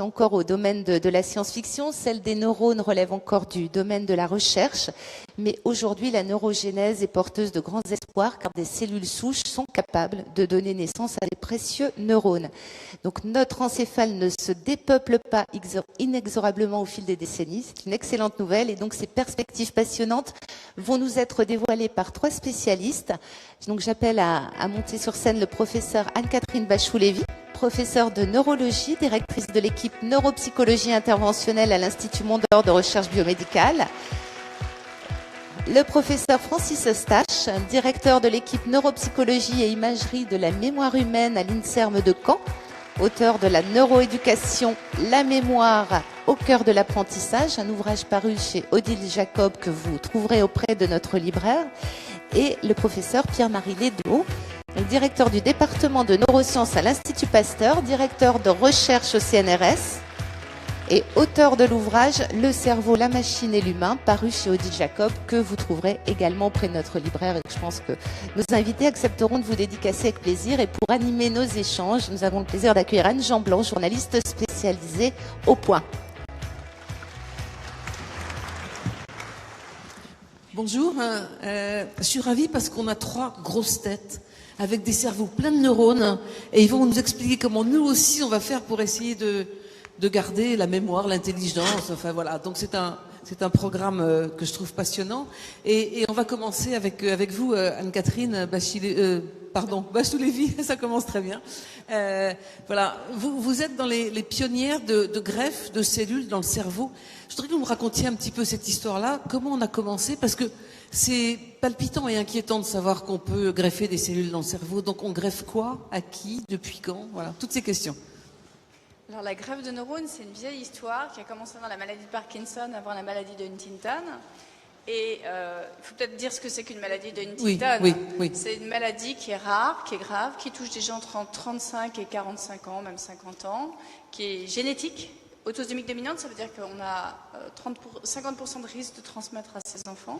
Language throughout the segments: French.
encore au domaine de la science-fiction. Celle des neurones relève encore du domaine de la recherche. Mais aujourd'hui, la neurogénèse est porteuse de grands espoirs car des cellules souches sont capables de donner naissance à des précieux neurones. Donc notre encéphale ne se dépeuple pas inexorablement au fil des décennies. C'est une excellente nouvelle et donc ces perspectives passionnantes vont nous être dévoilées par 3 spécialistes. Donc j'appelle à monter sur scène le professeur Anne-Catherine Bachou-Lévy, professeure de neurologie, directrice de l'équipe neuropsychologie interventionnelle à l'Institut Mondor de recherche biomédicale. Le professeur Francis Eustache, directeur de l'équipe neuropsychologie et imagerie de la mémoire humaine à l'INSERM de Caen, auteur de la neuroéducation, la mémoire au cœur de l'apprentissage, un ouvrage paru chez Odile Jacob que vous trouverez auprès de notre libraire, et le professeur Pierre-Marie Lédot, directeur du département de neurosciences à l'Institut Pasteur, directeur de recherche au CNRS et auteur de l'ouvrage Le cerveau, la machine et l'humain, paru chez Odile Jacob, que vous trouverez également auprès de notre libraire et que je pense que nos invités accepteront de vous dédicacer avec plaisir. Et pour animer nos échanges, nous avons le plaisir d'accueillir Anne Jean Blanc, journaliste spécialisée au Point. Bonjour, je suis ravie parce qu'on a 3 grosses têtes avec des cerveaux pleins de neurones et ils vont nous expliquer comment nous aussi on va faire pour essayer de garder la mémoire, l'intelligence, enfin voilà. Donc c'est un programme que je trouve passionnant et on va commencer avec vous, Anne-Catherine Bachou-Lévy, ça commence très bien. Voilà, vous êtes dans les pionnières de greffe de cellules dans le cerveau. Je voudrais que vous me racontiez un petit peu cette histoire-là, comment on a commencé, parce que c'est palpitant et inquiétant de savoir qu'on peut greffer des cellules dans le cerveau. Donc on greffe quoi, à qui, depuis quand, voilà, toutes ces questions. Alors la greffe de neurones, c'est une vieille histoire qui a commencé dans la maladie de Parkinson avant la maladie de Huntington. Et il faut peut-être dire ce que c'est qu'une maladie de Huntington. Oui. C'est une maladie qui est rare, qui est grave, qui touche des gens entre 35 et 45 ans, même 50 ans, qui est génétique. Autosomique dominante, ça veut dire qu'on a 50% de risque de transmettre à ses enfants.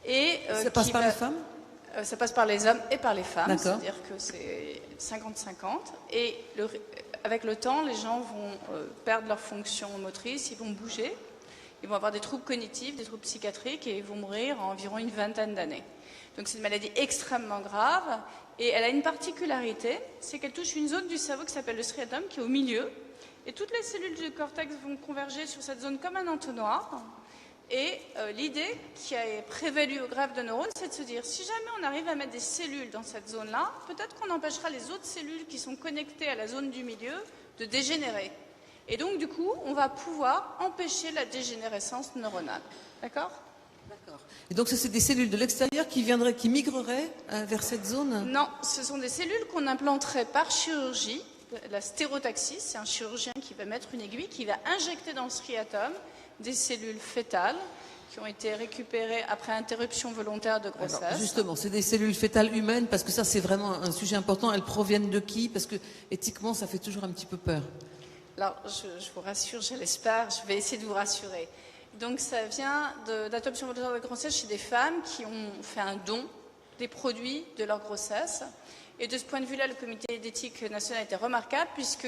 Et, ça passe par les femmes ? Ça passe par les hommes et par les femmes, D'accord. c'est-à-dire que c'est 50-50. Et avec le temps, les gens vont perdre leur fonction motrice, ils vont bouger, ils vont avoir des troubles cognitifs, des troubles psychiatriques et ils vont mourir en environ une vingtaine d'années. Donc c'est une maladie extrêmement grave et elle a une particularité, c'est qu'elle touche une zone du cerveau qui s'appelle le striatum, qui est au milieu. Et toutes les cellules du cortex vont converger sur cette zone comme un entonnoir. Et l'idée qui a prévalu aux greffes de neurones, c'est de se dire, si jamais on arrive à mettre des cellules dans cette zone-là, peut-être qu'on empêchera les autres cellules qui sont connectées à la zone du milieu de dégénérer. Et donc, du coup, on va pouvoir empêcher la dégénérescence neuronale. D'accord ? D'accord. Et donc, c'est des cellules de l'extérieur qui migreraient vers cette zone ? Non, ce sont des cellules qu'on implanterait par chirurgie. La stérotaxie, c'est un chirurgien qui va mettre une aiguille, qui va injecter dans le striatum des cellules fœtales qui ont été récupérées après interruption volontaire de grossesse. Alors, justement, c'est des cellules fœtales humaines, parce que ça, c'est vraiment un sujet important. Elles proviennent de qui ? Parce que, éthiquement, ça fait toujours un petit peu peur. Alors, je vous rassure, je l'espère, je vais essayer de vous rassurer. Donc, ça vient d'adoption volontaire de grossesse chez des femmes qui ont fait un don des produits de leur grossesse. Et de ce point de vue-là, le comité d'éthique national était remarquable puisque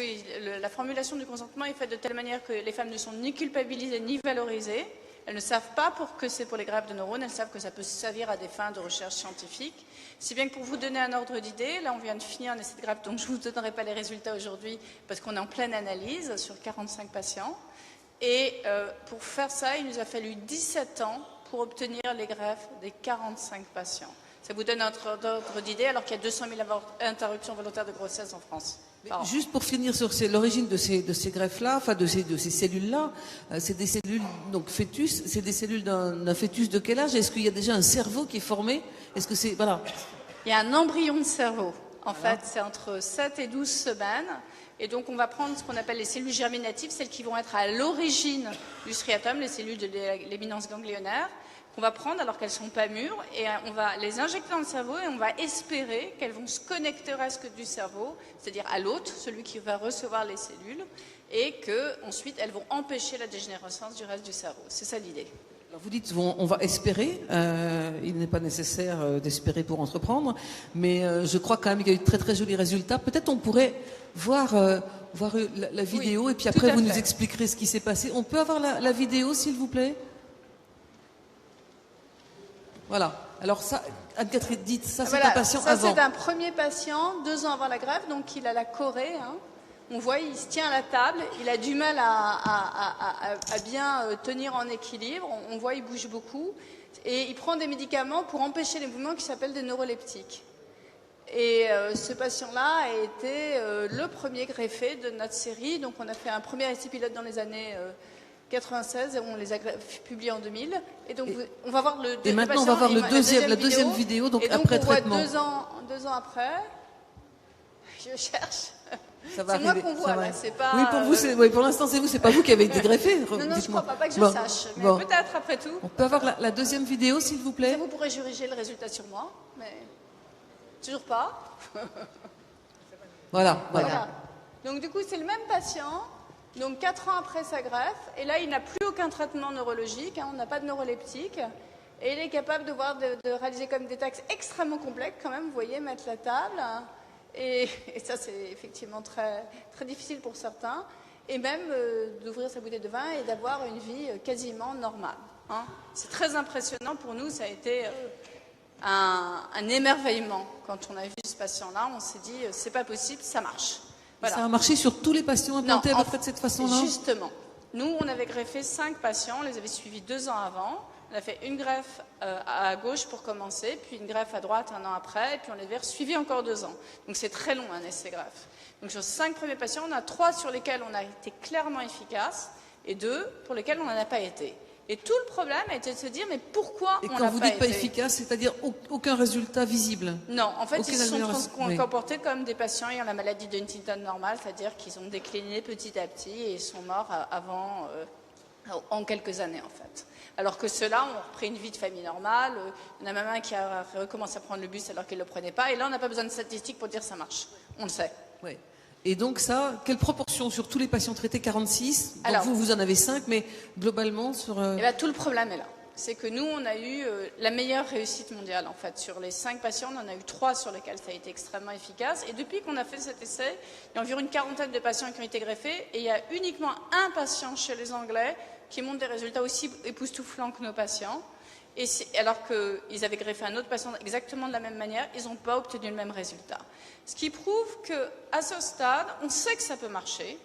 la formulation du consentement est faite de telle manière que les femmes ne sont ni culpabilisées ni valorisées. Elles ne savent pas que c'est pour les greffes de neurones, elles savent que ça peut servir à des fins de recherche scientifique. Si bien que pour vous donner un ordre d'idée, là on vient de finir un essai de greffe, donc je ne vous donnerai pas les résultats aujourd'hui parce qu'on est en pleine analyse sur 45 patients. Et pour faire ça, il nous a fallu 17 ans pour obtenir les greffes des 45 patients. Ça vous donne un ordre d'idée, alors qu'il y a 200 000 interruptions volontaires de grossesse en France. Juste pour finir sur l'origine de ces greffes-là, enfin de ces cellules-là, c'est des cellules donc fœtus, c'est des cellules d'un fœtus de quel âge ? Est-ce qu'il y a déjà un cerveau qui est formé ? Est-ce que c'est voilà ? Il y a un embryon de cerveau. En fait, c'est entre 7 et 12 semaines. Et donc, on va prendre ce qu'on appelle les cellules germinatives, celles qui vont être à l'origine du striatum, les cellules de l'éminence ganglionnaire, qu'on va prendre alors qu'elles ne sont pas mûres, et on va les injecter dans le cerveau et on va espérer qu'elles vont se connecter au reste du cerveau, c'est-à-dire à l'hôte, celui qui va recevoir les cellules, et qu'ensuite elles vont empêcher la dégénérescence du reste du cerveau. C'est ça l'idée. Alors vous dites on va espérer, il n'est pas nécessaire d'espérer pour entreprendre, mais je crois quand même qu'il y a eu de très très jolis résultats. Peut-être on pourrait voir voir la vidéo et puis tout après à vous nous fait. expliquerez ce qui s'est passé. On peut avoir la vidéo, s'il vous plaît? Voilà. Alors ça, Anne-Catherine, dites, ça c'est Voilà, un patient ça avant. c'est un premier patient, 2 ans avant la greffe, donc il a la chorée. Hein. On voit, il se tient à la table, il a du mal à bien tenir en équilibre. On voit, il bouge beaucoup. Et il prend des médicaments pour empêcher les mouvements qui s'appellent des neuroleptiques. Et ce patient-là a été le premier greffé de notre série. Donc on a fait un premier essai pilote dans les années 96 et on les a publiés en 2000. Et donc on va voir le Et maintenant on va voir la deuxième vidéo, donc après traitement. On voit 2 ans après. Je cherche. Ça va C'est moi arriver, qu'on ça voit va. là, c'est pas. Oui, pour vous, oui, pour l'instant c'est vous, c'est pas vous qui avez été greffé. Non, je dites-moi. crois pas que je Bon. sache. Mais Bon. peut-être après tout. On peut avoir la deuxième vidéo, s'il vous Ça, plaît? vous pourrez juger le résultat sur moi, mais toujours pas. Voilà. Voilà. Donc du coup, c'est le même patient. Donc 4 ans après sa greffe, et là, il n'a plus aucun traitement neurologique. Hein, on n'a pas de neuroleptique. Et il est capable de réaliser comme des tâches extrêmement complexes, quand même. Vous voyez, mettre la table. Hein, et ça, c'est effectivement très, très difficile pour certains. Et même d'ouvrir sa bouteille de vin et d'avoir une vie quasiment normale. Hein. C'est très impressionnant pour nous. Ça a été un émerveillement. Quand on a vu ce patient-là, on s'est dit, c'est pas possible, ça marche. Voilà. Ça a marché sur tous les patients implantés à peu près de cette façon-là? Justement. Nous, on avait greffé 5 patients, on les avait suivis 2 ans avant. On a fait une greffe à gauche pour commencer, puis une greffe à droite 1 an après, et puis on les avait suivis encore 2 ans. Donc c'est très long un essai greffe. Donc sur 5 premiers patients, on a 3 sur lesquels on a été clairement efficace, et 2 pour lesquels on n'en a pas été. Et tout le problème a été de se dire, mais pourquoi Et on n'a quand vous pas dites pas été efficace, c'est-à-dire aucun résultat visible? Non, en fait, Aucune ils se sont amélioration. Oui. comportés comme des patients ayant la maladie de Huntington normale, c'est-à-dire qu'ils ont décliné petit à petit et ils sont morts en quelques années, en fait. Alors que ceux-là ont repris une vie de famille normale. Il y en a même un qui a recommencé à prendre le bus alors qu'il ne le prenait pas. Et là, on n'a pas besoin de statistiques pour dire que ça marche. On le sait. Oui. Et donc ça, quelle proportion sur tous les patients traités? 46. Donc Alors, vous en avez 5, mais globalement sur... Et bien, tout le problème est là. C'est que nous, on a eu la meilleure réussite mondiale, en fait. Sur les 5 patients, on en a eu 3 sur lesquels ça a été extrêmement efficace. Et depuis qu'on a fait cet essai, il y a environ une quarantaine de patients qui ont été greffés. Et il y a uniquement un patient chez les Anglais qui montre des résultats aussi époustouflants que nos patients. Et alors qu'ils avaient greffé un autre patient exactement de la même manière, ils n'ont pas obtenu le même résultat. Ce qui prouve qu'à ce stade, on sait que ça peut marcher.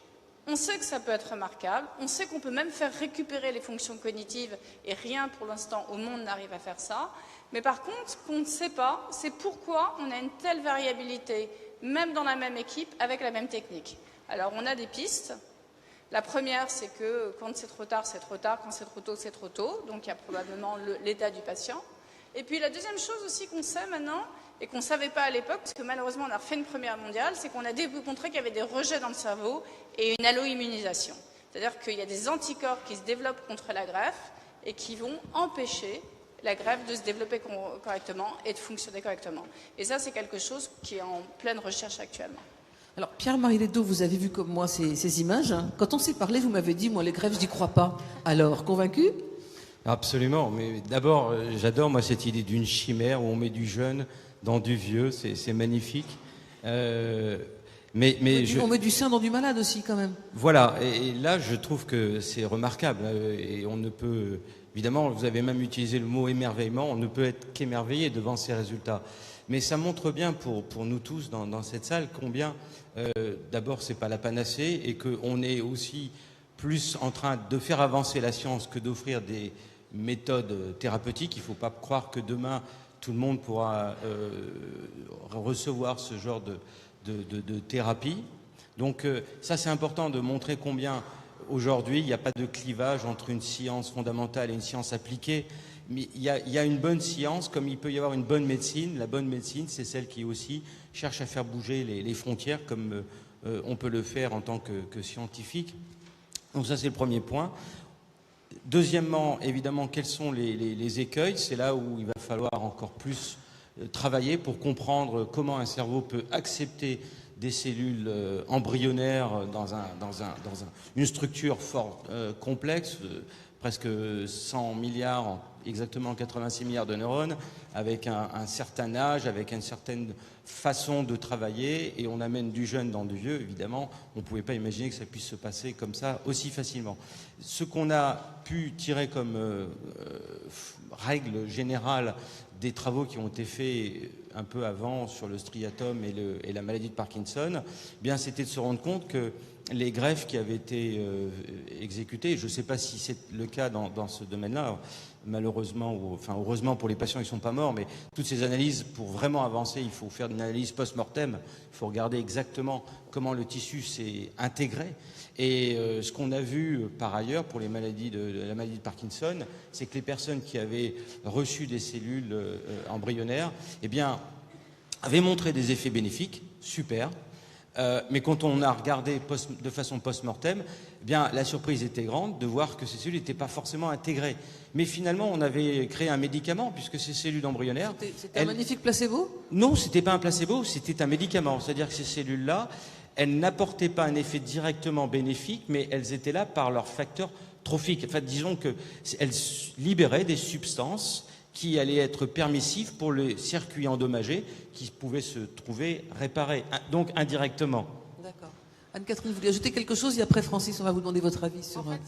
On sait que ça peut être remarquable, on sait qu'on peut même faire récupérer les fonctions cognitives et rien pour l'instant au monde n'arrive à faire ça. Mais par contre, ce qu'on ne sait pas, c'est pourquoi on a une telle variabilité, même dans la même équipe, avec la même technique. Alors on a des pistes. La première, c'est que quand c'est trop tard, c'est trop tard, quand c'est trop tôt, c'est trop tôt. Donc il y a probablement l'état du patient. Et puis la deuxième chose aussi qu'on sait maintenant, et qu'on ne savait pas à l'époque, parce que malheureusement on a refait une première mondiale, c'est qu'on a démontré qu'il y avait des rejets dans le cerveau et une allo-immunisation. C'est-à-dire qu'il y a des anticorps qui se développent contre la greffe et qui vont empêcher la greffe de se développer correctement et de fonctionner correctement. Et ça, c'est quelque chose qui est en pleine recherche actuellement. Alors, Pierre-Marie Ledo, vous avez vu comme moi ces images. Hein. Quand on s'est parlé, vous m'avez dit, moi, les greffes, je n'y crois pas. Alors, convaincu? Absolument. Mais d'abord, j'adore, moi, cette idée d'une chimère où on met du jeune dans du vieux. C'est magnifique. On met du sein dans du malade aussi, quand même. Voilà. Et là, je trouve que c'est remarquable. Et on ne peut... Évidemment, vous avez même utilisé le mot émerveillement. On ne peut être qu'émerveillé devant ces résultats. Mais ça montre bien pour nous tous dans cette salle combien, d'abord, c'est pas la panacée et qu'on est aussi plus en train de faire avancer la science que d'offrir des méthodes thérapeutiques. Il ne faut pas croire que demain, tout le monde pourra recevoir ce genre de thérapie. Donc ça, c'est important de montrer combien, aujourd'hui, il n'y a pas de clivage entre une science fondamentale et une science appliquée. Mais il y a une bonne science, comme il peut y avoir une bonne médecine. La bonne médecine, c'est celle qui aussi cherche à faire bouger les frontières, comme on peut le faire en tant que scientifique. Donc ça, c'est le premier point. Deuxièmement, évidemment, quels sont les écueils? C'est là où il va falloir encore plus travailler pour comprendre comment un cerveau peut accepter des cellules embryonnaires dans une structure fort complexe, presque 100 milliards exactement 86 milliards de neurones, avec un certain âge, avec une certaine façon de travailler, et on amène du jeune dans du vieux, évidemment, on ne pouvait pas imaginer que ça puisse se passer comme ça aussi facilement. Ce qu'on a pu tirer comme règle générale des travaux qui ont été faits un peu avant sur le striatum et la maladie de Parkinson, eh bien, c'était de se rendre compte que les greffes qui avaient été exécutées, je ne sais pas si c'est le cas dans ce domaine-là, malheureusement, ou enfin heureusement pour les patients, ils ne sont pas morts, mais toutes ces analyses, pour vraiment avancer, il faut faire une analyse post-mortem, il faut regarder exactement comment le tissu s'est intégré. Et ce qu'on a vu par ailleurs pour les maladies la maladie de Parkinson, c'est que les personnes qui avaient reçu des cellules embryonnaires, eh bien, avaient montré des effets bénéfiques, super. Mais quand on a regardé de façon post-mortem, eh bien, la surprise était grande de voir que ces cellules n'étaient pas forcément intégrées. Mais finalement, on avait créé un médicament, puisque ces cellules embryonnaires... C'était un magnifique placebo ? Non, ce n'était pas un placebo, c'était un médicament. C'est-à-dire que ces cellules-là, elles n'apportaient pas un effet directement bénéfique, mais elles étaient là par leur facteur trophique. Enfin, disons qu'elles libéraient des substances qui allaient être permissifs pour les circuits endommagés qui pouvaient se trouver réparés, donc indirectement. D'accord. Anne-Catherine, vous voulez ajouter quelque chose et après, Francis, on va vous demander votre avis sur... En fait,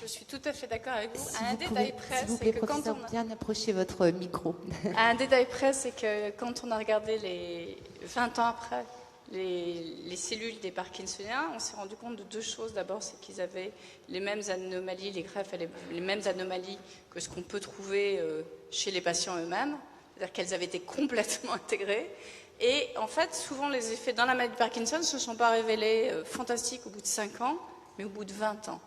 je suis tout à fait d'accord avec vous. S'il vous plaît, professeur, bien approcher votre micro. Un détail près, c'est que quand on a regardé 20 ans après les cellules des Parkinsoniens, on s'est rendu compte de deux choses. D'abord, c'est qu'ils avaient les mêmes anomalies, les greffes avaient les mêmes anomalies que ce qu'on peut trouver chez les patients eux-mêmes, c'est-à-dire qu'elles avaient été complètement intégrées. Et en fait, souvent, les effets dans la maladie de Parkinson ne se sont pas révélés fantastiques au bout de 5 ans, mais au bout de 20 ans.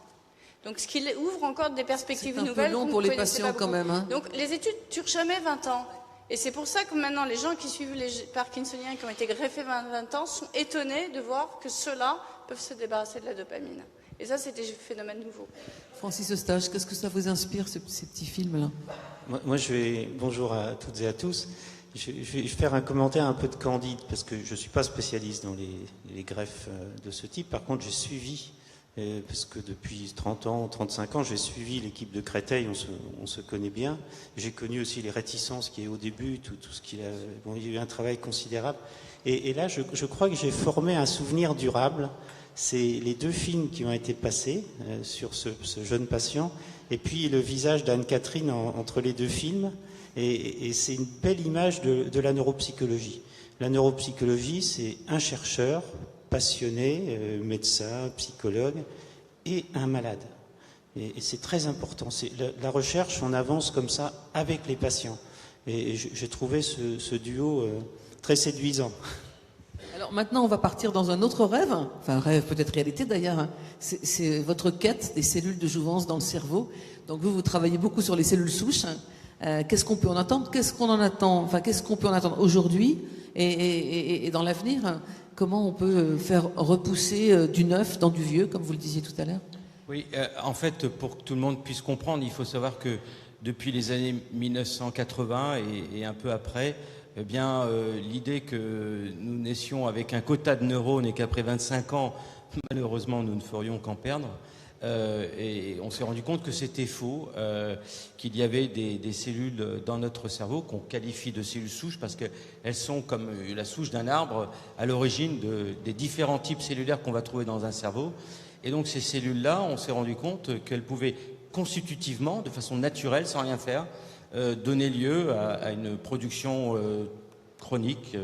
Donc, ce qui ouvre encore des perspectives nouvelles. C'est un peu long pour les patients quand même. Hein. Donc, les études ne durent jamais 20 ans. Et c'est pour ça que maintenant, les gens qui suivent les Parkinsoniens qui ont été greffés 20 ans sont étonnés de voir que ceux-là peuvent se débarrasser de la dopamine. Et ça, c'est des phénomènes nouveaux. Francis Eustache, qu'est-ce que ça vous inspire, ces petits films-là ? Moi, bonjour à toutes et à tous. Je vais faire un commentaire un peu de candide, parce que je ne suis pas spécialiste dans les greffes de ce type. Par contre, j'ai suivi, parce que depuis 30 ans, 35 ans, j'ai suivi l'équipe de Créteil, on se connaît bien. J'ai connu aussi les réticences qui est au début, tout ce qu'il a... Bon, il y a eu un travail considérable. Et là, je crois que j'ai formé un souvenir durable. C'est les 2 films qui ont été passés sur ce jeune patient, et puis le visage d'Anne-Catherine entre les 2 films. Et c'est une belle image de la neuropsychologie. La neuropsychologie, c'est un chercheur passionné, médecin, psychologue, et un malade. Et c'est très important. C'est la recherche, on avance comme ça avec les patients. Et j'ai trouvé ce duo très séduisant. Alors maintenant, on va partir dans un autre rêve, enfin rêve peut-être réalité d'ailleurs. Hein. C'est votre quête des cellules de jouvence dans le cerveau. Donc vous travaillez beaucoup sur les cellules souches. Hein. Qu'est-ce qu'on peut en attendre ? Qu'est-ce qu'on en attend ? Enfin, qu'est-ce qu'on peut en attendre aujourd'hui et dans l'avenir ? Comment on peut faire repousser du neuf dans du vieux, comme vous le disiez tout à l'heure ? Oui, en fait, pour que tout le monde puisse comprendre, il faut savoir que depuis les années 1980 et un peu après, eh bien, l'idée que nous naissions avec un quota de neurones et qu'après 25 ans, malheureusement, nous ne ferions qu'en perdre. Et on s'est rendu compte que c'était faux, qu'il y avait des cellules dans notre cerveau qu'on qualifie de cellules souches parce qu'elles sont comme la souche d'un arbre à l'origine des différents types cellulaires qu'on va trouver dans un cerveau. Et donc ces cellules-là, on s'est rendu compte qu'elles pouvaient constitutivement, de façon naturelle, sans rien faire, donner lieu à une production chronique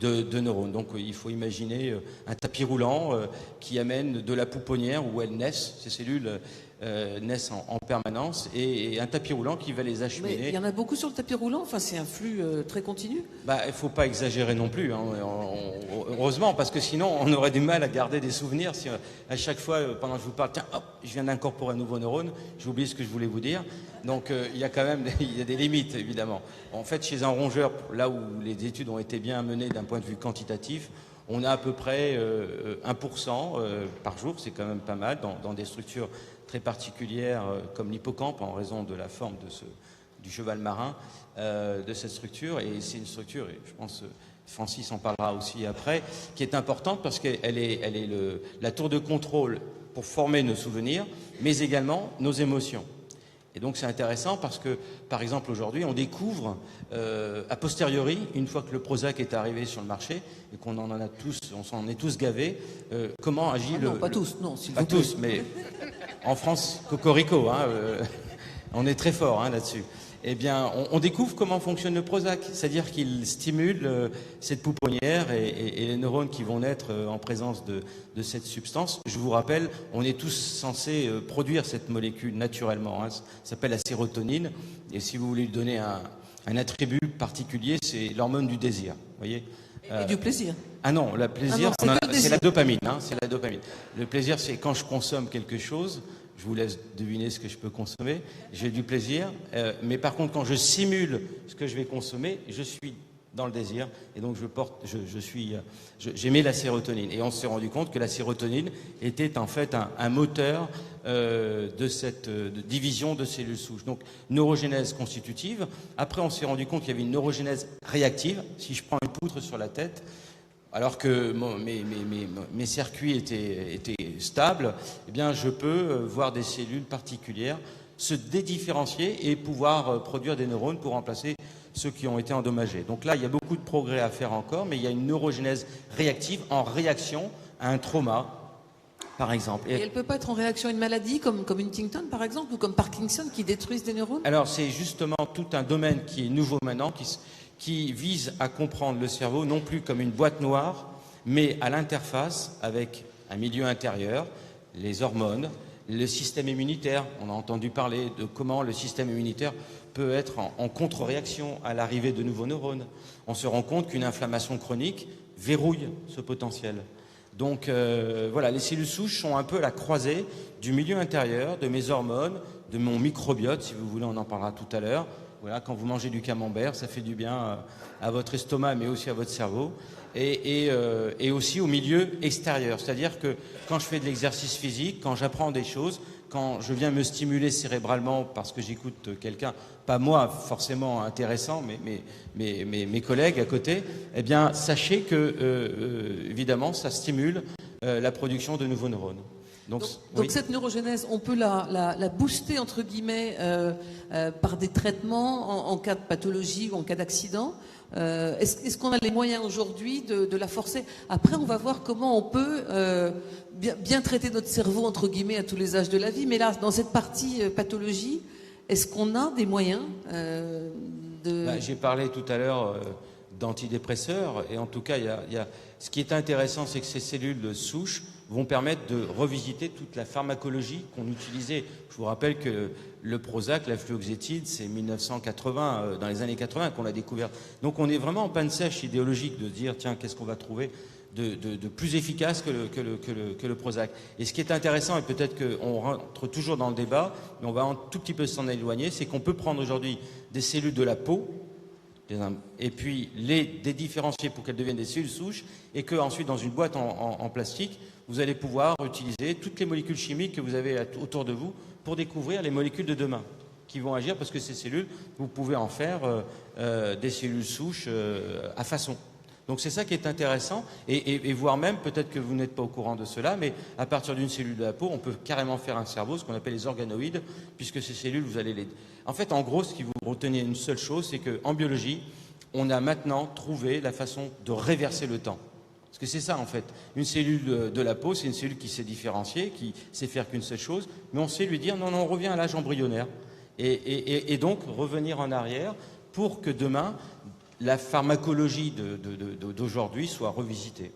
de neurones. Donc il faut imaginer un tapis roulant qui amène de la pouponnière où elles naissent, ces cellules naissent en permanence, et un tapis roulant qui va les acheminer. Mais il y en a beaucoup sur le tapis roulant, enfin c'est un flux très continu. Il ne faut pas exagérer non plus, hein. Heureusement, parce que sinon on aurait du mal à garder des souvenirs si à chaque fois, pendant que je vous parle, tiens, hop, je viens d'incorporer un nouveau neurone, j'ai oublié ce que je voulais vous dire. Donc il y a quand même il y a des limites, évidemment. En fait, chez un rongeur, là où les études ont été bien menées d'un point de vue quantitatif, on a à peu près 1% par jour, c'est quand même pas mal, dans des structures très particulières comme l'hippocampe, en raison de la forme du cheval marin, de cette structure. Et c'est une structure, et je pense Francis en parlera aussi après, qui est importante parce qu'elle est la tour de contrôle pour former nos souvenirs, mais également nos émotions. Et donc c'est intéressant parce que, par exemple, aujourd'hui, on découvre a posteriori, une fois que le Prozac est arrivé sur le marché et qu'on en a tous, on s'en est tous gavés, comment agit Non, pas tous, non, s'il pas vous plaît. tous, mais en France, cocorico, hein, on est très fort hein, là-dessus. Eh bien, on découvre comment fonctionne le Prozac, c'est-à-dire qu'il stimule cette pouponnière et les neurones qui vont naître en présence de cette substance. Je vous rappelle, on est tous censés produire cette molécule naturellement. Hein. Ça s'appelle la sérotonine. Et si vous voulez lui donner un attribut particulier, c'est l'hormone du désir. Voyez. Et du plaisir. Ah non, le plaisir, Ah non, c'est la dopamine. Hein, c'est la dopamine. Le plaisir, c'est quand je consomme quelque chose. Je vous laisse deviner ce que je peux consommer. J'ai du plaisir. Mais par contre, quand je simule ce que je vais consommer, je suis dans le désir. Et donc, j'émets la sérotonine. Et on s'est rendu compte que la sérotonine était en fait un moteur de cette division de cellules souches. Donc, neurogénèse constitutive. Après, on s'est rendu compte qu'il y avait une neurogénèse réactive. Si je prends une poutre sur la tête, alors que mes circuits étaient stables, eh bien, je peux voir des cellules particulières se dédifférencier et pouvoir produire des neurones pour remplacer ceux qui ont été endommagés. Donc là, il y a beaucoup de progrès à faire encore, mais il y a une neurogénèse réactive en réaction à un trauma, par exemple. Et elle ne peut pas être en réaction à une maladie comme Huntington, par exemple, ou comme Parkinson, qui détruisent des neurones? Alors, c'est justement tout un domaine qui est nouveau maintenant, qui vise à comprendre le cerveau non plus comme une boîte noire, mais à l'interface avec un milieu intérieur, les hormones, le système immunitaire. On a entendu parler de comment le système immunitaire peut être en contre-réaction à l'arrivée de nouveaux neurones. On se rend compte qu'une inflammation chronique verrouille ce potentiel. Donc voilà, les cellules souches sont un peu la croisée du milieu intérieur, de mes hormones, de mon microbiote, si vous voulez, on en parlera tout à l'heure. Voilà, quand vous mangez du camembert, ça fait du bien à votre estomac, mais aussi à votre cerveau, et aussi au milieu extérieur. C'est-à-dire que quand je fais de l'exercice physique, quand j'apprends des choses, quand je viens me stimuler cérébralement parce que j'écoute quelqu'un, pas moi forcément intéressant, mais mes collègues à côté, eh bien, sachez que, évidemment, ça stimule la production de nouveaux neurones. Donc oui. cette neurogénèse, on peut la booster, entre guillemets, par des traitements en cas de pathologie ou en cas d'accident. Est-ce qu'on a les moyens aujourd'hui de la forcer? Après, on va voir comment on peut bien traiter notre cerveau, entre guillemets, à tous les âges de la vie. Mais là, dans cette partie pathologie, est-ce qu'on a des moyens J'ai parlé tout à l'heure d'antidépresseurs. Et en tout cas, ce qui est intéressant, c'est que ces cellules souches vont permettre de revisiter toute la pharmacologie qu'on utilisait. Je vous rappelle que le Prozac, la fluoxétine, c'est 1980, dans les années 80 qu'on l'a découvert. Donc on est vraiment en panne sèche idéologique de dire, tiens, qu'est-ce qu'on va trouver de plus efficace que le Prozac. Et ce qui est intéressant, et peut-être qu'on rentre toujours dans le débat, mais on va un tout petit peu s'en éloigner, c'est qu'on peut prendre aujourd'hui des cellules de la peau, et puis les dédifférencier pour qu'elles deviennent des cellules souches, et qu'ensuite, dans une boîte en plastique, vous allez pouvoir utiliser toutes les molécules chimiques que vous avez autour de vous pour découvrir les molécules de demain qui vont agir, parce que ces cellules, vous pouvez en faire des cellules souches à façon. Donc c'est ça qui est intéressant, et voire même, peut-être que vous n'êtes pas au courant de cela, mais à partir d'une cellule de la peau, on peut carrément faire un cerveau, ce qu'on appelle les organoïdes, puisque ces cellules, vous allez les... En fait, en gros, ce qui vous retenez une seule chose, c'est qu'en biologie, on a maintenant trouvé la façon de réverser le temps. Parce que c'est ça, en fait. Une cellule de la peau, c'est une cellule qui s'est différenciée, qui sait faire qu'une seule chose, mais on sait lui dire, non, on revient à l'âge embryonnaire. Et donc, revenir en arrière pour que demain, la pharmacologie d'aujourd'hui soit revisitée.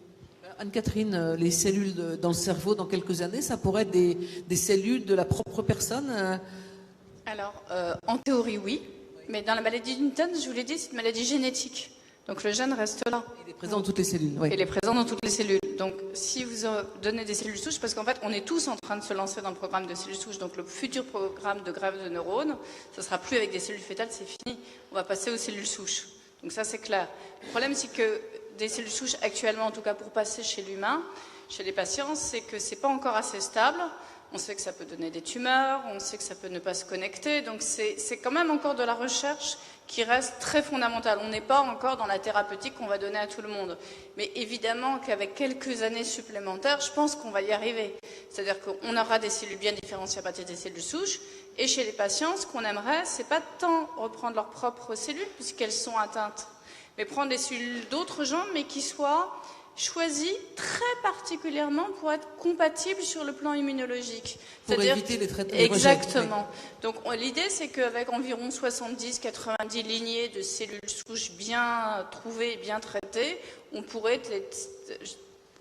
Anne-Catherine, les cellules dans le cerveau, dans quelques années, ça pourrait être des cellules de la propre personne Alors, en théorie, oui. Mais dans la maladie d'Huntington, je vous l'ai dit, c'est une maladie génétique. Donc le gène reste là. Il est présent dans toutes les cellules. Oui. Il est présent dans toutes les cellules. Donc si vous donnez des cellules souches, parce qu'en fait on est tous en train de se lancer dans le programme de cellules souches, donc le futur programme de greffe de neurones, ça ne sera plus avec des cellules fétales, c'est fini. On va passer aux cellules souches. Donc ça c'est clair. Le problème c'est que des cellules souches actuellement, en tout cas pour passer chez l'humain, chez les patients, c'est que c'est pas encore assez stable On sait que ça peut donner des tumeurs, on sait que ça peut ne pas se connecter. Donc c'est quand même encore de la recherche qui reste très fondamentale. On n'est pas encore dans la thérapeutique qu'on va donner à tout le monde. Mais évidemment qu'avec quelques années supplémentaires, je pense qu'on va y arriver. C'est-à-dire qu'on aura des cellules bien différenciées à partir des cellules souches. Et chez les patients, ce qu'on aimerait, c'est pas tant reprendre leurs propres cellules, puisqu'elles sont atteintes, mais prendre des cellules d'autres gens, mais qui soient choisies très particulièrement pour être compatibles sur le plan immunologique. Pour éviter les traitements. Exactement. Donc l'idée, c'est qu'avec environ 70-90 lignées de cellules souches bien trouvées et bien traitées, on pourrait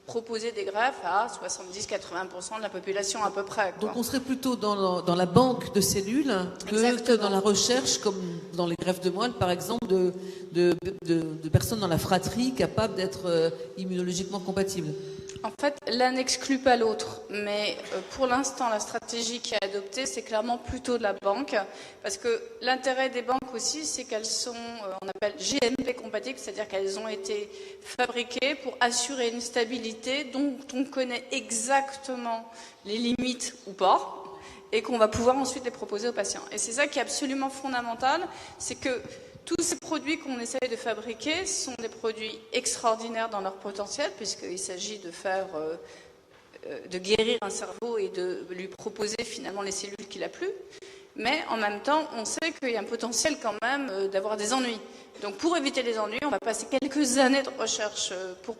proposer des greffes à 70-80% de la population à peu près, quoi. Donc on serait plutôt dans la banque de cellules que dans la recherche, comme dans les greffes de moelle par exemple, de personnes dans la fratrie capables d'être immunologiquement compatibles. En fait, l'un n'exclut pas l'autre, mais pour l'instant, la stratégie qui est adoptée, c'est clairement plutôt de la banque, parce que l'intérêt des banques aussi, c'est qu'elles sont, on appelle GMP compatibles, c'est-à-dire qu'elles ont été fabriquées pour assurer une stabilité dont on connaît exactement les limites ou pas, et qu'on va pouvoir ensuite les proposer aux patients. Et c'est ça qui est absolument fondamental, c'est que tous ces produits qu'on essaye de fabriquer sont des produits extraordinaires dans leur potentiel, puisqu'il s'agit de guérir un cerveau et de lui proposer finalement les cellules qu'il a plus. Mais en même temps, on sait qu'il y a un potentiel quand même d'avoir des ennuis. Donc pour éviter les ennuis, on va passer quelques années de recherche pour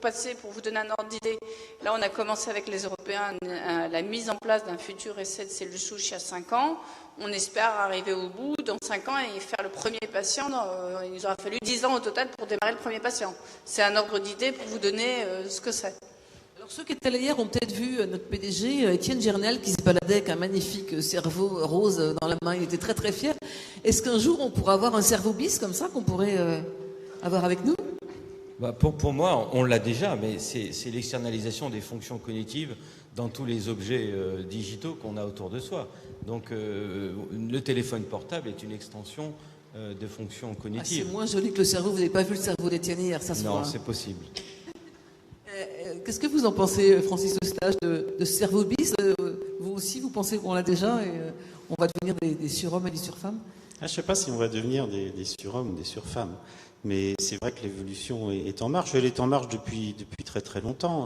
vous donner un ordre d'idée. Là, on a commencé avec les Européens la mise en place d'un futur essai de cellules souches il y a 5 ans. On espère arriver au bout dans 5 ans et faire le premier patient. Il nous aura fallu 10 ans au total pour démarrer le premier patient. C'est un ordre d'idée pour vous donner ce que c'est. Alors ceux qui étaient là hier ont peut-être vu notre PDG, Étienne Gernel, qui se baladait avec un magnifique cerveau rose dans la main. Il était très très fier. Est-ce qu'un jour on pourra avoir un cerveau bis comme ça qu'on pourrait avoir avec nous ? Pour moi, on l'a déjà, mais c'est l'externalisation des fonctions cognitives dans tous les objets digitaux qu'on a autour de soi. Donc le téléphone portable est une extension de fonctions cognitives. C'est moins joli que le cerveau. Vous n'avez pas vu le cerveau d'Étienne hier, ça se voit. Non, c'est possible. Qu'est-ce que vous en pensez, Francis Eustache, de ce cerveau bis ? Vous aussi, vous pensez qu'on l'a déjà et on va devenir des surhommes et des surfemmes ? Je ne sais pas si on va devenir des surhommes ou des surfemmes, mais c'est vrai que l'évolution est en marche. Elle est en marche depuis très très longtemps.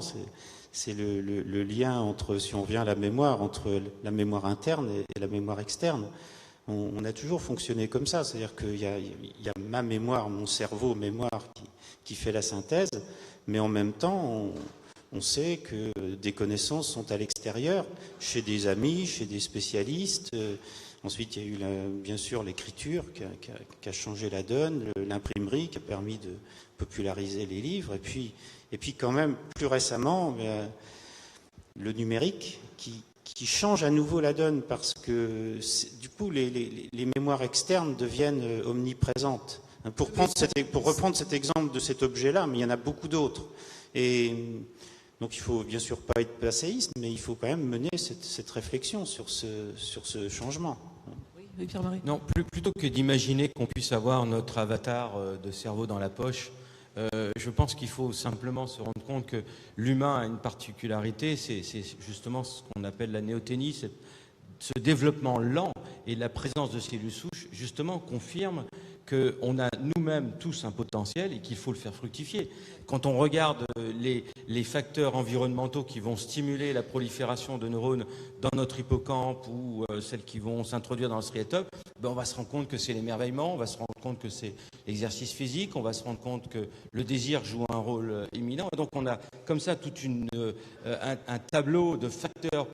C'est le lien entre, si on vient à la mémoire, entre la mémoire interne et la mémoire externe. On a toujours fonctionné comme ça, c'est-à-dire qu'il y a ma mémoire, mon cerveau mémoire qui fait la synthèse, mais en même temps, on sait que des connaissances sont à l'extérieur, chez des amis, chez des spécialistes. Ensuite, il y a eu bien sûr l'écriture qui a changé la donne, l'imprimerie qui a permis de populariser les livres, et puis quand même, plus récemment, le numérique qui change à nouveau la donne, parce que du coup, les mémoires externes deviennent omniprésentes. Pour reprendre cet exemple de cet objet-là, mais il y en a beaucoup d'autres. Et donc il ne faut bien sûr pas être passéiste, mais il faut quand même mener cette réflexion sur ce changement. Oui, Pierre-Marie. Non, plutôt que d'imaginer qu'on puisse avoir notre avatar de cerveau dans la poche, je pense qu'il faut simplement se rendre compte que l'humain a une particularité, c'est justement ce qu'on appelle la néoténie, ce développement lent, et la présence de cellules souches justement confirme qu'on a nous-mêmes tous un potentiel et qu'il faut le faire fructifier. Quand on regarde les facteurs environnementaux qui vont stimuler la prolifération de neurones dans notre hippocampe ou celles qui vont s'introduire dans le striatum, on va se rendre compte que c'est l'émerveillement, on va se rendre compte que c'est l'exercice physique, on va se rendre compte que le désir joue un rôle éminent. Donc on a comme ça tout un tableau de facteurs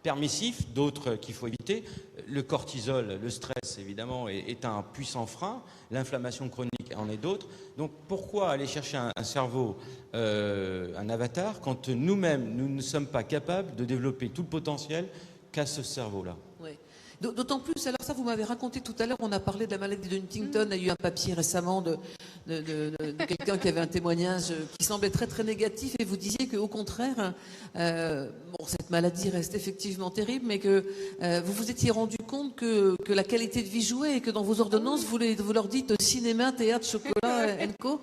permissifs, d'autres qu'il faut éviter. Le cortisol, le stress, évidemment, est un puissant frein. L'inflammation chronique en est d'autres. Donc, pourquoi aller chercher un cerveau, un avatar, quand nous-mêmes, nous ne sommes pas capables de développer tout le potentiel qu'a ce cerveau-là ? Oui. D'autant plus, alors ça vous m'avez raconté tout à l'heure, on a parlé de la maladie de Huntington, il y a eu un papier récemment de quelqu'un qui avait un témoignage qui semblait très très négatif, et vous disiez qu'au contraire, cette maladie reste effectivement terrible, mais que vous vous étiez rendu compte que la qualité de vie jouait, et que dans vos ordonnances, vous leur dites cinéma, théâtre, chocolat, & co.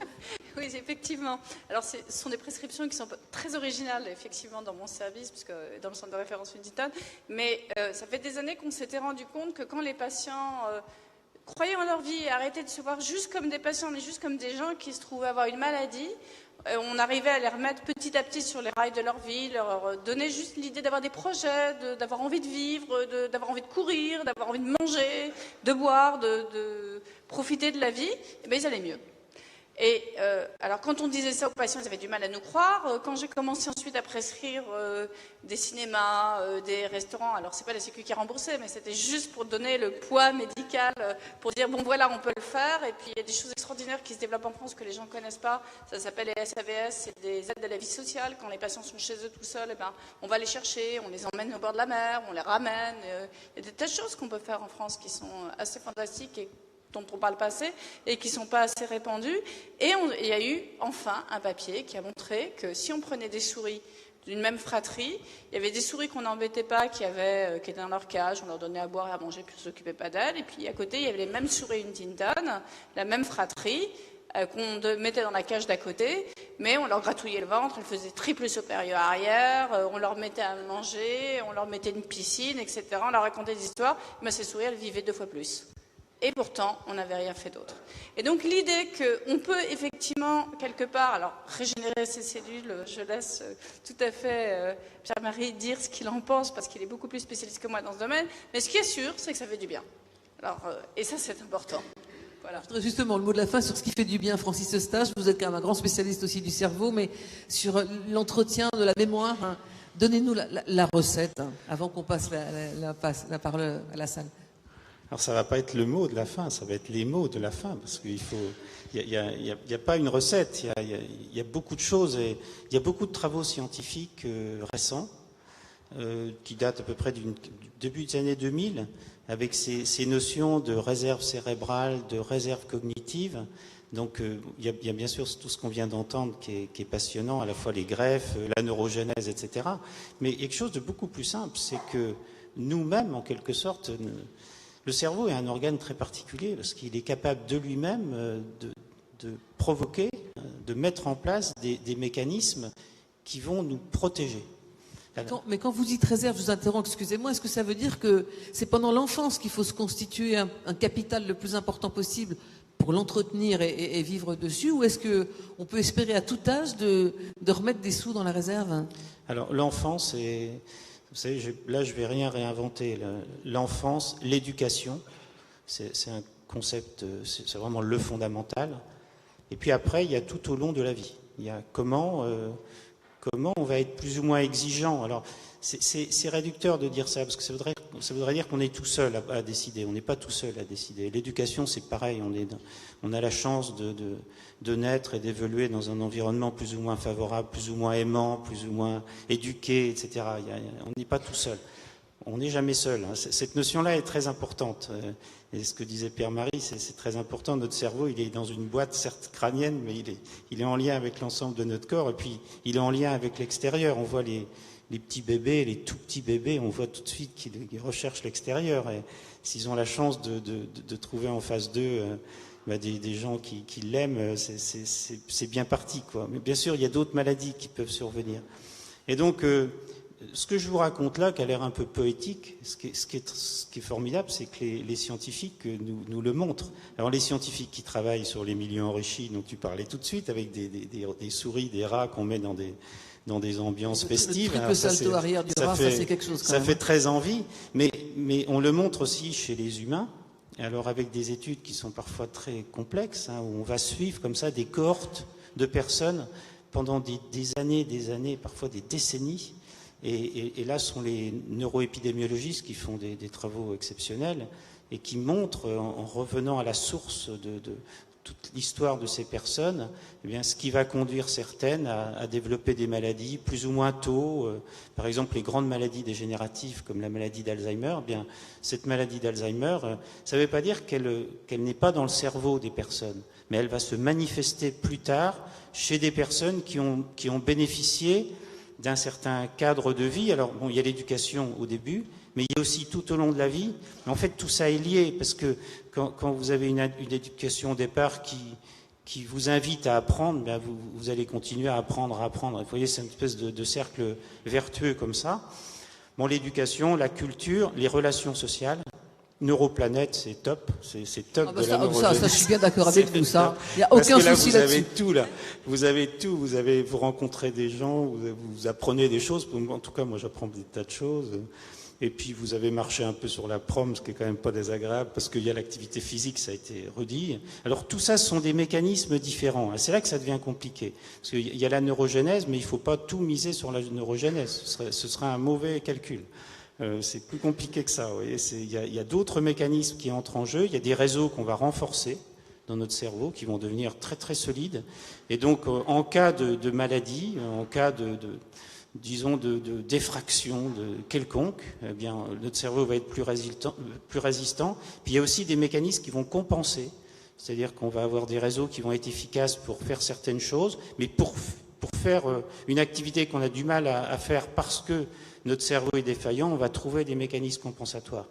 Oui, effectivement. Alors, ce sont des prescriptions qui sont très originales, effectivement, dans mon service, puisque dans le centre de référence Huntington. Mais ça fait des années qu'on s'était rendu compte que quand les patients croyaient en leur vie et arrêtaient de se voir juste comme des patients, mais juste comme des gens qui se trouvaient avoir une maladie, on arrivait à les remettre petit à petit sur les rails de leur vie, leur donner juste l'idée d'avoir des projets, d'avoir envie de vivre, d'avoir envie de courir, d'avoir envie de manger, de boire, de profiter de la vie, et bien ils allaient mieux. Et alors quand on disait ça aux patients, ils avaient du mal à nous croire. Quand j'ai commencé ensuite à prescrire des cinémas, des restaurants, alors c'est pas la Sécu qui remboursait, mais c'était juste pour donner le poids médical, pour dire bon voilà, on peut le faire. Et puis il y a des choses extraordinaires qui se développent en France que les gens ne connaissent pas. Ça s'appelle les SAVS, c'est des aides de la vie sociale. Quand les patients sont chez eux tout seuls, eh ben, on va les chercher, on les emmène au bord de la mer, on les ramène. Il y a des tas de choses qu'on peut faire en France qui sont assez fantastiques et dont on parle pas assez et qui ne sont pas assez répandus. Et il y a eu enfin un papier qui a montré que si on prenait des souris d'une même fratrie, il y avait des souris qu'on n'embêtait pas, qui étaient dans leur cage, on leur donnait à boire et à manger, puis on ne s'occupait pas d'elles. Et puis à côté, il y avait les mêmes souris Huntington, la même fratrie, qu'on mettait dans la cage d'à côté, mais on leur gratouillait le ventre, elles faisaient triple supérieur arrière, on leur mettait à manger, on leur mettait une piscine, etc. On leur racontait des histoires, mais ces souris, elles vivaient 2 fois plus. Et pourtant, on n'avait rien fait d'autre. Et donc l'idée qu'on peut effectivement, quelque part, alors régénérer ces cellules, je laisse tout à fait Pierre-Marie dire ce qu'il en pense, parce qu'il est beaucoup plus spécialiste que moi dans ce domaine, mais ce qui est sûr, c'est que ça fait du bien. Alors, et ça, c'est important. Voilà. Je voudrais justement le mot de la fin sur ce qui fait du bien, Francis Eustache. Vous êtes quand même un grand spécialiste aussi du cerveau, mais sur l'entretien de la mémoire, hein, donnez-nous la recette, hein, avant qu'on passe la parole à la salle. Alors ça va pas être le mot de la fin, ça va être les mots de la fin, parce qu'il faut, il y a pas une recette, il y a beaucoup de choses, et il y a beaucoup de travaux scientifiques récents qui datent à peu près du début des années 2000, avec ces notions de réserve cérébrale, de réserve cognitive. Donc il y a bien sûr tout ce qu'on vient d'entendre qui est passionnant, à la fois les greffes, la neurogénèse, etc. Mais il y a quelque chose de beaucoup plus simple, c'est que nous-mêmes, en quelque sorte, le cerveau est un organe très particulier parce qu'il est capable de lui-même de provoquer, de mettre en place des mécanismes qui vont nous protéger. Mais quand vous dites réserve, je vous interromps, excusez-moi, est-ce que ça veut dire que c'est pendant l'enfance qu'il faut se constituer un capital le plus important possible pour l'entretenir et vivre dessus, ou est-ce qu'on peut espérer à tout âge de remettre des sous dans la réserve? Alors l'enfance, vous savez, là, je ne vais rien réinventer. L'enfance, l'éducation, c'est un concept, c'est vraiment le fondamental. Et puis après, il y a tout au long de la vie. Il y a comment on va être plus ou moins exigeant. Alors, c'est réducteur de dire ça, parce que ça voudrait dire qu'on est tout seul à décider. On n'est pas tout seul à décider. L'éducation, c'est pareil. On a la chance de naître et d'évoluer dans un environnement plus ou moins favorable, plus ou moins aimant, plus ou moins éduqué, etc. On n'est pas tout seul. On n'est jamais seul. Hein. Cette notion-là est très importante. Et ce que disait Pierre-Marie, c'est très important. Notre cerveau, il est dans une boîte, certes crânienne, mais il est en lien avec l'ensemble de notre corps. Et puis, il est en lien avec l'extérieur. On voit les petits bébés, les tout petits bébés, on voit tout de suite qu'ils recherchent l'extérieur. Et s'ils ont la chance de trouver en face d'eux des gens qui l'aiment, c'est bien parti, quoi. Mais bien sûr, il y a d'autres maladies qui peuvent survenir. Et donc, ce que je vous raconte là, qui a l'air un peu poétique, ce qui est formidable, c'est que les scientifiques nous le montrent. Alors les scientifiques qui travaillent sur les milieux enrichis, dont tu parlais tout de suite, avec des souris, des rats qu'on met dans des ambiances festives. Le triple salto arrière du rat, ça c'est quelque chose quand ça même. fait très envie, mais on le montre aussi chez les humains. Alors avec des études qui sont parfois très complexes, hein, où on va suivre comme ça des cohortes de personnes pendant des années, parfois des décennies. Et là, ce sont les neuroépidémiologistes qui font des travaux exceptionnels et qui montrent, en revenant à la source de toute l'histoire de ces personnes, eh bien, ce qui va conduire certaines à développer des maladies plus ou moins tôt. Par exemple, les grandes maladies dégénératives comme la maladie d'Alzheimer, eh bien, cette maladie d'Alzheimer, ça ne veut pas dire qu'elle n'est pas dans le cerveau des personnes, mais elle va se manifester plus tard chez des personnes qui ont bénéficié d'un certain cadre de vie. Alors, bon, il y a l'éducation au début, mais il y a aussi tout au long de la vie. En fait, tout ça est lié, parce que quand vous avez une éducation au départ qui vous invite à apprendre, ben vous allez continuer à apprendre. Vous voyez, c'est une espèce de cercle vertueux comme ça. Bon, l'éducation, la culture, les relations sociales. Neuroplanète, c'est top, c'est top. Ah bah ça, je suis bien d'accord avec vous, ça. Il n'y a aucun souci là-dessus. là-dessus. Vous avez tout, vous rencontrez des gens, vous apprenez des choses. En tout cas, moi, j'apprends des tas de choses. Et puis, vous avez marché un peu sur la prom, ce qui est quand même pas désagréable, parce qu'il y a l'activité physique, ça a été redit. Alors, tout ça, ce sont des mécanismes différents. C'est là que ça devient compliqué. Parce qu'il y a la neurogénèse, mais il ne faut pas tout miser sur la neurogénèse. Ce serait un mauvais calcul. C'est plus compliqué que ça. Vous voyez, il y a d'autres mécanismes qui entrent en jeu. Il y a des réseaux qu'on va renforcer dans notre cerveau, qui vont devenir très très solides. Et donc, en cas de maladie, en cas disons d'effraction quelconque, eh bien, notre cerveau va être plus résistant. Puis il y a aussi des mécanismes qui vont compenser. C'est-à-dire qu'on va avoir des réseaux qui vont être efficaces pour faire certaines choses, mais pour faire une activité qu'on a du mal à faire parce que notre cerveau est défaillant, on va trouver des mécanismes compensatoires.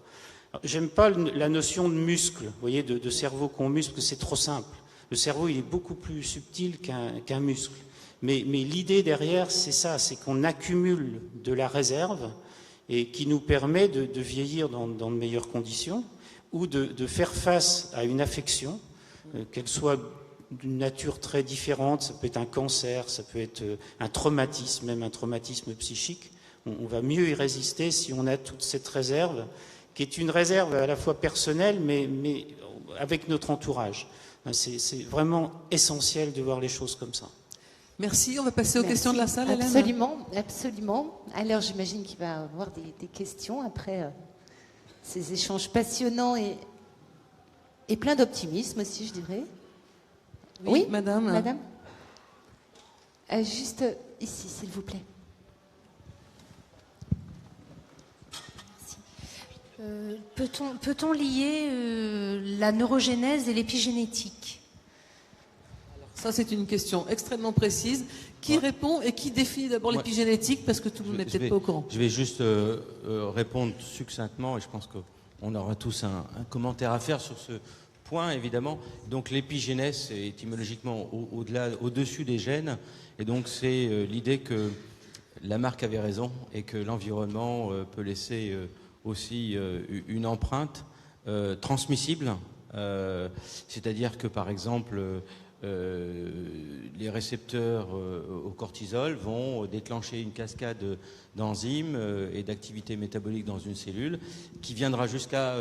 J'aime pas la notion de muscle, vous voyez, de cerveau qu'on muscle, c'est trop simple. Le cerveau, il est beaucoup plus subtil qu'un muscle. Mais l'idée derrière, c'est ça, c'est qu'on accumule de la réserve et qui nous permet de vieillir dans de meilleures conditions ou de faire face à une affection, qu'elle soit d'une nature très différente. Ça peut être un cancer, ça peut être un traumatisme, même un traumatisme psychique. On va mieux y résister si on a toute cette réserve, qui est une réserve à la fois personnelle, mais avec notre entourage. C'est vraiment essentiel de voir les choses comme ça. Merci, on va passer aux questions de la salle, Hélène. Absolument. Alors j'imagine qu'il va y avoir des questions après ces échanges passionnants et plein d'optimisme aussi, je dirais. Oui, madame. Juste ici, s'il vous plaît. Peut-on lier la neurogénèse et l'épigénétique ? Ça, c'est une question extrêmement précise. Qui répond et qui définit d'abord l'épigénétique, parce que tout le monde n'est peut-être pas au courant. Je vais juste répondre succinctement, et je pense qu'on aura tous un commentaire à faire sur ce point, évidemment. Donc l'épigénèse, c'est étymologiquement au-dessus des gènes, et donc c'est l'idée que Lamarck avait raison, et que l'environnement peut laisser aussi une empreinte transmissible, c'est-à-dire que par exemple les récepteurs au cortisol vont déclencher une cascade d'enzymes et d'activités métaboliques dans une cellule qui viendra jusqu'à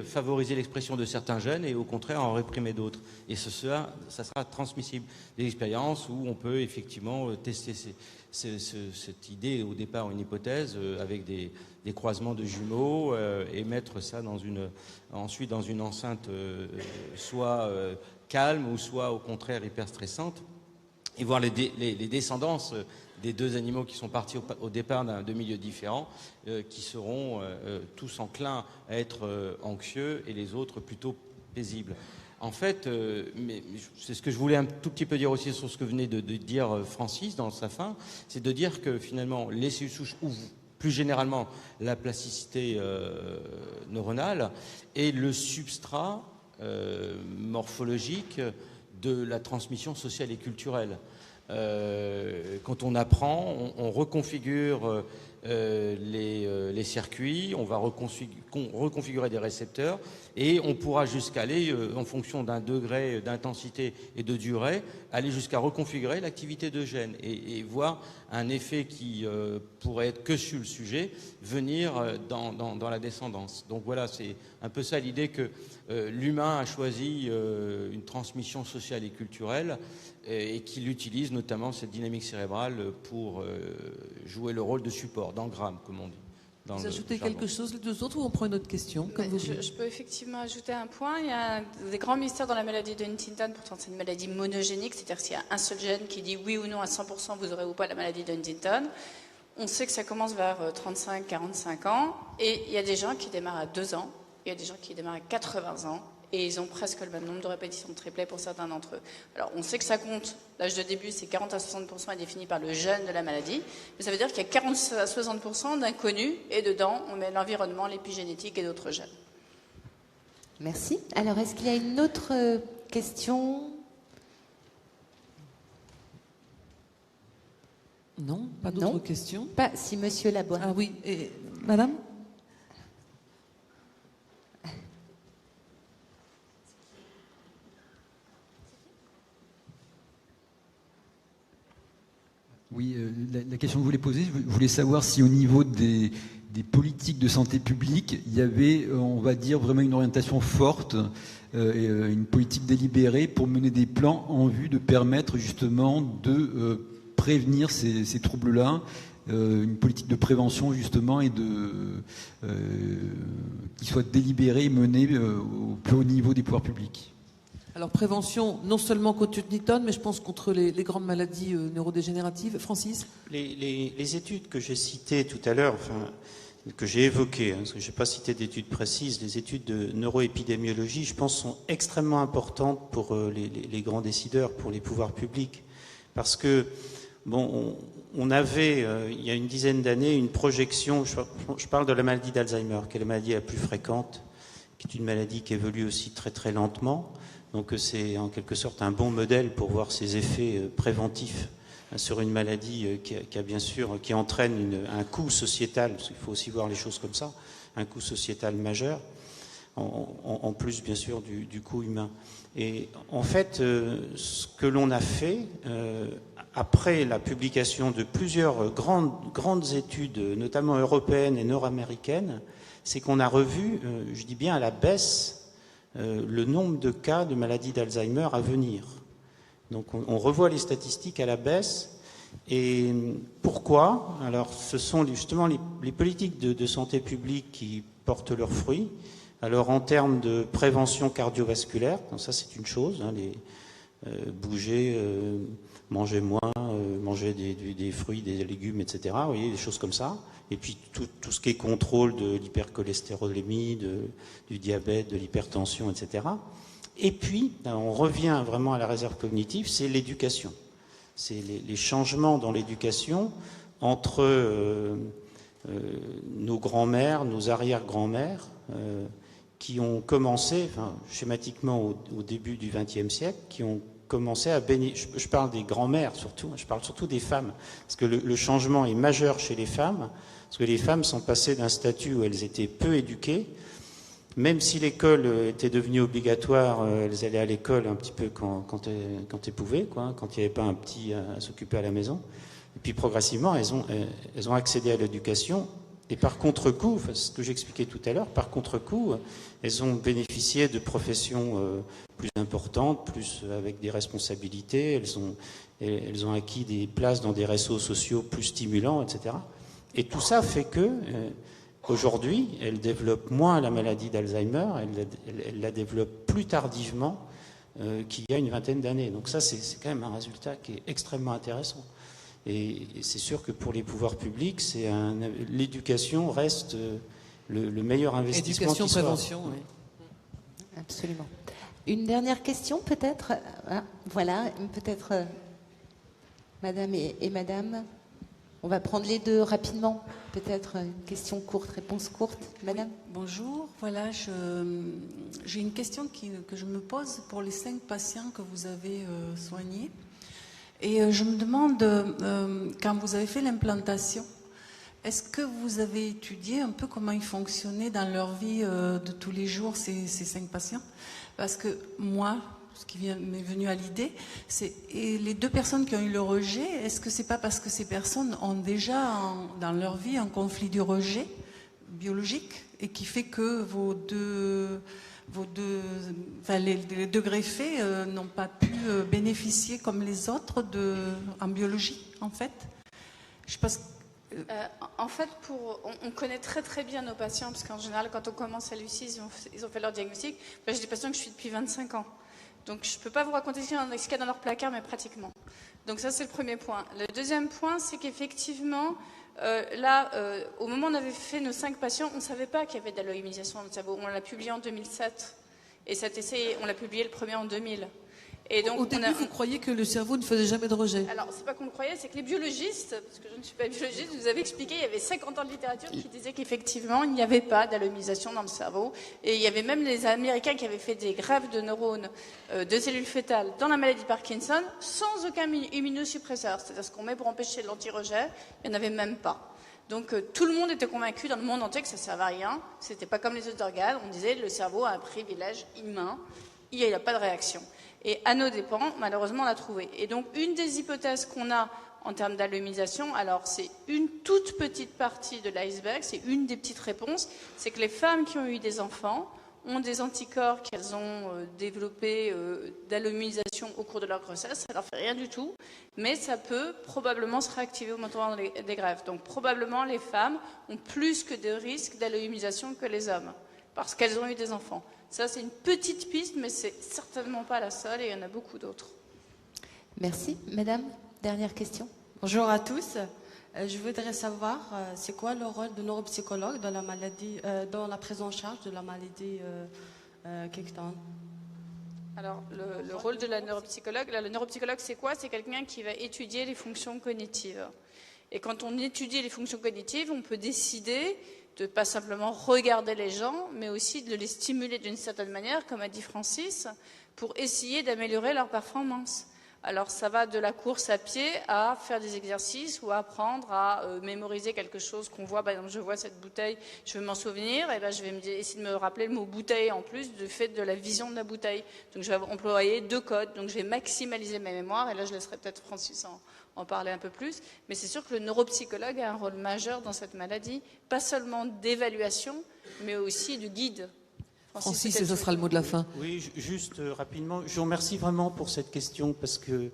favoriser l'expression de certains gènes et au contraire en réprimer d'autres. Et ça sera transmissible. Des expériences où on peut effectivement tester cette idée, au départ une hypothèse, avec des croisements de jumeaux et mettre ça ensuite dans une enceinte soit calme ou soit au contraire hyper stressante, et voir les descendances des deux animaux qui sont partis au départ de milieux différents, qui seront tous enclins à être anxieux et les autres plutôt paisibles. En fait, mais c'est ce que je voulais un tout petit peu dire aussi sur ce que venait de dire Francis dans sa fin, c'est de dire que finalement les cellules souches ou plus généralement la plasticité neuronale est le substrat morphologique de la transmission sociale et culturelle. Quand on apprend, on reconfigure les circuits, on va reconfigurer des récepteurs et on pourra jusqu'à aller, en fonction d'un degré d'intensité et de durée, aller jusqu'à reconfigurer l'activité de gènes et voir un effet qui pourrait être que sur le sujet venir dans la descendance. Donc voilà, c'est un peu ça l'idée que l'humain a choisi une transmission sociale et culturelle et qu'il utilise notamment cette dynamique cérébrale pour jouer le rôle de support, d'engramme, comme on dit. Vous ajoutez quelque chose, les deux autres, ou on prend une autre question comme vous voulez. Je peux effectivement ajouter un point. Il y a des grands mystères dans la maladie de Huntington. Pourtant, c'est une maladie monogénique, c'est-à-dire s'il y a un seul gène qui dit oui ou non à 100%, vous aurez ou pas la maladie de Huntington. On sait que ça commence vers 35-45 ans. Et il y a des gens qui démarrent à 2 ans. Il y a des gens qui démarrent à 80 ans. Et ils ont presque le même nombre de répétitions de triplets pour certains d'entre eux. Alors, on sait que ça compte. L'âge de début, c'est 40 à 60% est défini par le gène de la maladie. Mais ça veut dire qu'il y a 40 à 60% d'inconnus. Et dedans, on met l'environnement, l'épigénétique et d'autres gènes. Merci. Alors, est-ce qu'il y a une autre questions? Non, pas d'autres questions. Pas si Monsieur Laboine. Ah oui, et Madame? Oui, la question que je voulais poser, je voulais savoir si au niveau des politiques de santé publique, il y avait, on va dire, vraiment une orientation forte, une politique délibérée pour mener des plans en vue de permettre justement de prévenir ces troubles-là, une politique de prévention justement et qui soit délibérée et menée au plus haut niveau des pouvoirs publics. Alors prévention, non seulement contre Huntington, mais je pense contre les grandes maladies neurodégénératives. Francis? Les études que j'ai citées tout à l'heure, enfin, que j'ai évoquées, parce que je n'ai pas cité d'études précises, les études de neuroépidémiologie, je pense, sont extrêmement importantes pour les grands décideurs, pour les pouvoirs publics. Parce que, bon, on avait, il y a une dizaine d'années, une projection, je parle de la maladie d'Alzheimer, qui est la maladie la plus fréquente, qui est une maladie qui évolue aussi très très lentement. Donc c'est en quelque sorte un bon modèle pour voir ses effets préventifs sur une maladie qui entraîne un coût sociétal, parce qu'il faut aussi voir les choses comme ça, un coût sociétal majeur, en plus bien sûr du coût humain. Et en fait, ce que l'on a fait, après la publication de plusieurs grandes études, notamment européennes et nord-américaines, c'est qu'on a revu, je dis bien à la baisse, le nombre de cas de maladie d'Alzheimer à venir. Donc on revoit les statistiques à la baisse. Et pourquoi? Alors ce sont justement les politiques de santé publique qui portent leurs fruits. Alors en termes de prévention cardiovasculaire, donc ça c'est une chose, hein, bouger, manger moins, manger des fruits, des légumes, etc. Vous voyez, des choses comme ça. Et puis tout ce qui est contrôle de l'hypercholestérolémie, du diabète, de l'hypertension, etc. Et puis, on revient vraiment à la réserve cognitive, c'est l'éducation. C'est les changements dans l'éducation entre nos grands-mères, nos arrière-grands-mères, qui ont commencé, enfin, schématiquement au début du XXe siècle, qui ont commencé à bénéficier. Je parle des grands-mères surtout, je parle surtout des femmes, parce que le changement est majeur chez les femmes, parce que les femmes sont passées d'un statut où elles étaient peu éduquées, même si l'école était devenue obligatoire, elles allaient à l'école un petit peu quand elles pouvaient, quoi, quand il n'y avait pas un petit à s'occuper à la maison. Et puis progressivement, elles ont accédé à l'éducation. Et par contre-coup, enfin, ce que j'expliquais tout à l'heure, par contre-coup, elles ont bénéficié de professions plus importantes, plus avec des responsabilités. Elles ont acquis des places dans des réseaux sociaux plus stimulants, etc. Et tout ça fait que aujourd'hui, elles développent moins la maladie d'Alzheimer. Elles la développent plus tardivement qu'il y a une vingtaine d'années. Donc ça, c'est quand même un résultat qui est extrêmement intéressant. Et c'est sûr que pour les pouvoirs publics, l'éducation reste le meilleur investissement qui soit. Prévention, oui. Absolument. Une dernière question, peut-être. Voilà, peut-être Madame et Madame. On va prendre les deux rapidement. Peut-être une question courte, réponse courte. Madame. Oui, bonjour. Voilà, j'ai une question que je me pose pour les 5 patients que vous avez soignés. Et je me demande, quand vous avez fait l'implantation, est-ce que vous avez étudié un peu comment ils fonctionnaient dans leur vie de tous les jours, ces 5 patients? Parce que moi, ce qui m'est venu à l'idée, c'est les 2 personnes qui ont eu le rejet, est-ce que c'est pas parce que ces personnes ont déjà dans leur vie un conflit du rejet biologique et qui fait que les 2 greffés n'ont pas pu bénéficier comme les autres en biologie, en fait? Je pense. En fait, on connaît très très bien nos patients, parce qu'en général, quand on commence à l'UCI, ils ont fait leur diagnostic. J'ai des patients que je suis depuis 25 ans. Donc je ne peux pas vous raconter ce qu'il y a dans leur placard, mais pratiquement. Donc ça, c'est le premier point. Le deuxième point, c'est qu'effectivement, au moment où on avait fait nos 5 patients, on ne savait pas qu'il y avait de la low-immunisation dans le cerveau. On l'a publié en 2007. Et cet essai, on l'a publié le premier en 2000. Et donc, Au début, vous croyez que le cerveau ne faisait jamais de rejet? Alors, c'est pas qu'on le croyait, c'est que les biologistes, parce que je ne suis pas biologiste, vous avez expliqué, il y avait 50 ans de littérature qui disait qu'effectivement, il n'y avait pas d'allomisation dans le cerveau. Et il y avait même les Américains qui avaient fait des greffes de neurones, de cellules fétales dans la maladie de Parkinson, sans aucun immunosuppresseur. C'est-à-dire ce qu'on met pour empêcher l'anti-rejet, il n'y en avait même pas. Donc, tout le monde était convaincu dans le monde entier que ça ne servait à rien. C'était pas comme les autres organes. On disait, le cerveau a un privilège humain. Il n'y a pas de réaction. Et à nos dépens, malheureusement, on l'a trouvé. Et donc, une des hypothèses qu'on a en termes d'allomisation, alors c'est une toute petite partie de l'iceberg, c'est une des petites réponses, c'est que les femmes qui ont eu des enfants ont des anticorps qu'elles ont développés d'allomisation au cours de leur grossesse. Ça leur fait rien du tout, mais ça peut probablement se réactiver au moment des greffes. Donc, probablement, les femmes ont plus que de risques d'allomisation que les hommes, parce qu'elles ont eu des enfants. Ça, c'est une petite piste, mais c'est certainement pas la seule, et il y en a beaucoup d'autres. Merci. Madame, dernière question. Bonjour à tous. Je voudrais savoir, c'est quoi le rôle de neuropsychologue dans la maladie, dans la prise en charge de la maladie Kektan? Alors, le rôle de la neuropsychologue, le neuropsychologue, c'est quoi? C'est quelqu'un qui va étudier les fonctions cognitives. Et quand on étudie les fonctions cognitives, on peut décider de pas simplement regarder les gens, mais aussi de les stimuler d'une certaine manière, comme a dit Francis, pour essayer d'améliorer leur performance. Alors ça va de la course à pied à faire des exercices ou à apprendre à mémoriser quelque chose qu'on voit. Par exemple, je vois cette bouteille, je veux m'en souvenir, et ben je vais essayer de me rappeler le mot bouteille en plus du fait de la vision de la bouteille. Donc je vais employer 2 codes, donc je vais maximaliser ma mémoire, et là je laisserai peut-être Francis en parler un peu plus. Mais c'est sûr que le neuropsychologue a un rôle majeur dans cette maladie, pas seulement d'évaluation, mais aussi de guide. Francis, et ce sera le mot de la fin. Oui, juste rapidement, je vous remercie vraiment pour cette question parce que,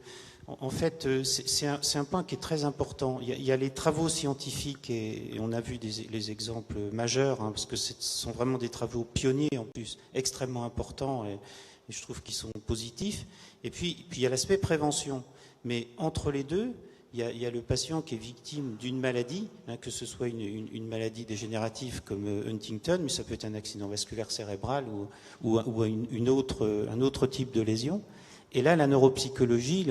en fait, c'est un point qui est très important. Il y a les travaux scientifiques et on a vu les exemples majeurs, hein, parce que ce sont vraiment des travaux pionniers en plus, extrêmement importants et je trouve qu'ils sont positifs. Et puis il y a l'aspect prévention. Mais entre les deux, il y a le patient qui est victime d'une maladie, hein, que ce soit une maladie dégénérative comme Huntington, mais ça peut être un accident vasculaire cérébral ou un autre type de lésion. Et là, la neuropsychologie,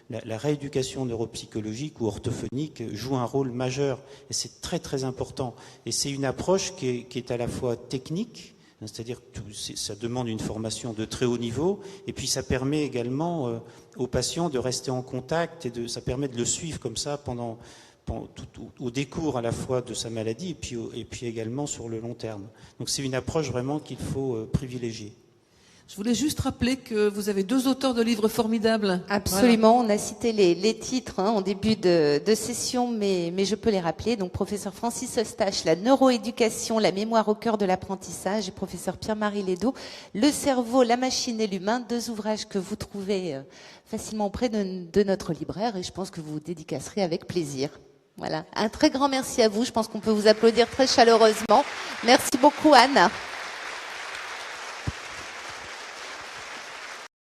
la rééducation neuropsychologique ou orthophonique joue un rôle majeur. Et c'est très très important. Et c'est une approche qui est à la fois technique, c'est-à-dire que ça demande une formation de très haut niveau, et puis ça permet également aux patients de rester en contact, et ça permet de le suivre comme ça pendant au décours à la fois de sa maladie et puis également sur le long terme. Donc c'est une approche vraiment qu'il faut privilégier. Je voulais juste rappeler que vous avez 2 auteurs de livres formidables. Absolument, voilà. On a cité les titres en début de session, mais je peux les rappeler. Donc, professeur Francis Eustache, La neuroéducation, la mémoire au cœur de l'apprentissage, et professeur Pierre-Marie Lédot, Le cerveau, la machine et l'humain, 2 ouvrages que vous trouvez facilement auprès de notre libraire, et je pense que vous dédicacerez avec plaisir. Voilà. Un très grand merci à vous. Je pense qu'on peut vous applaudir très chaleureusement. Merci beaucoup, Anne.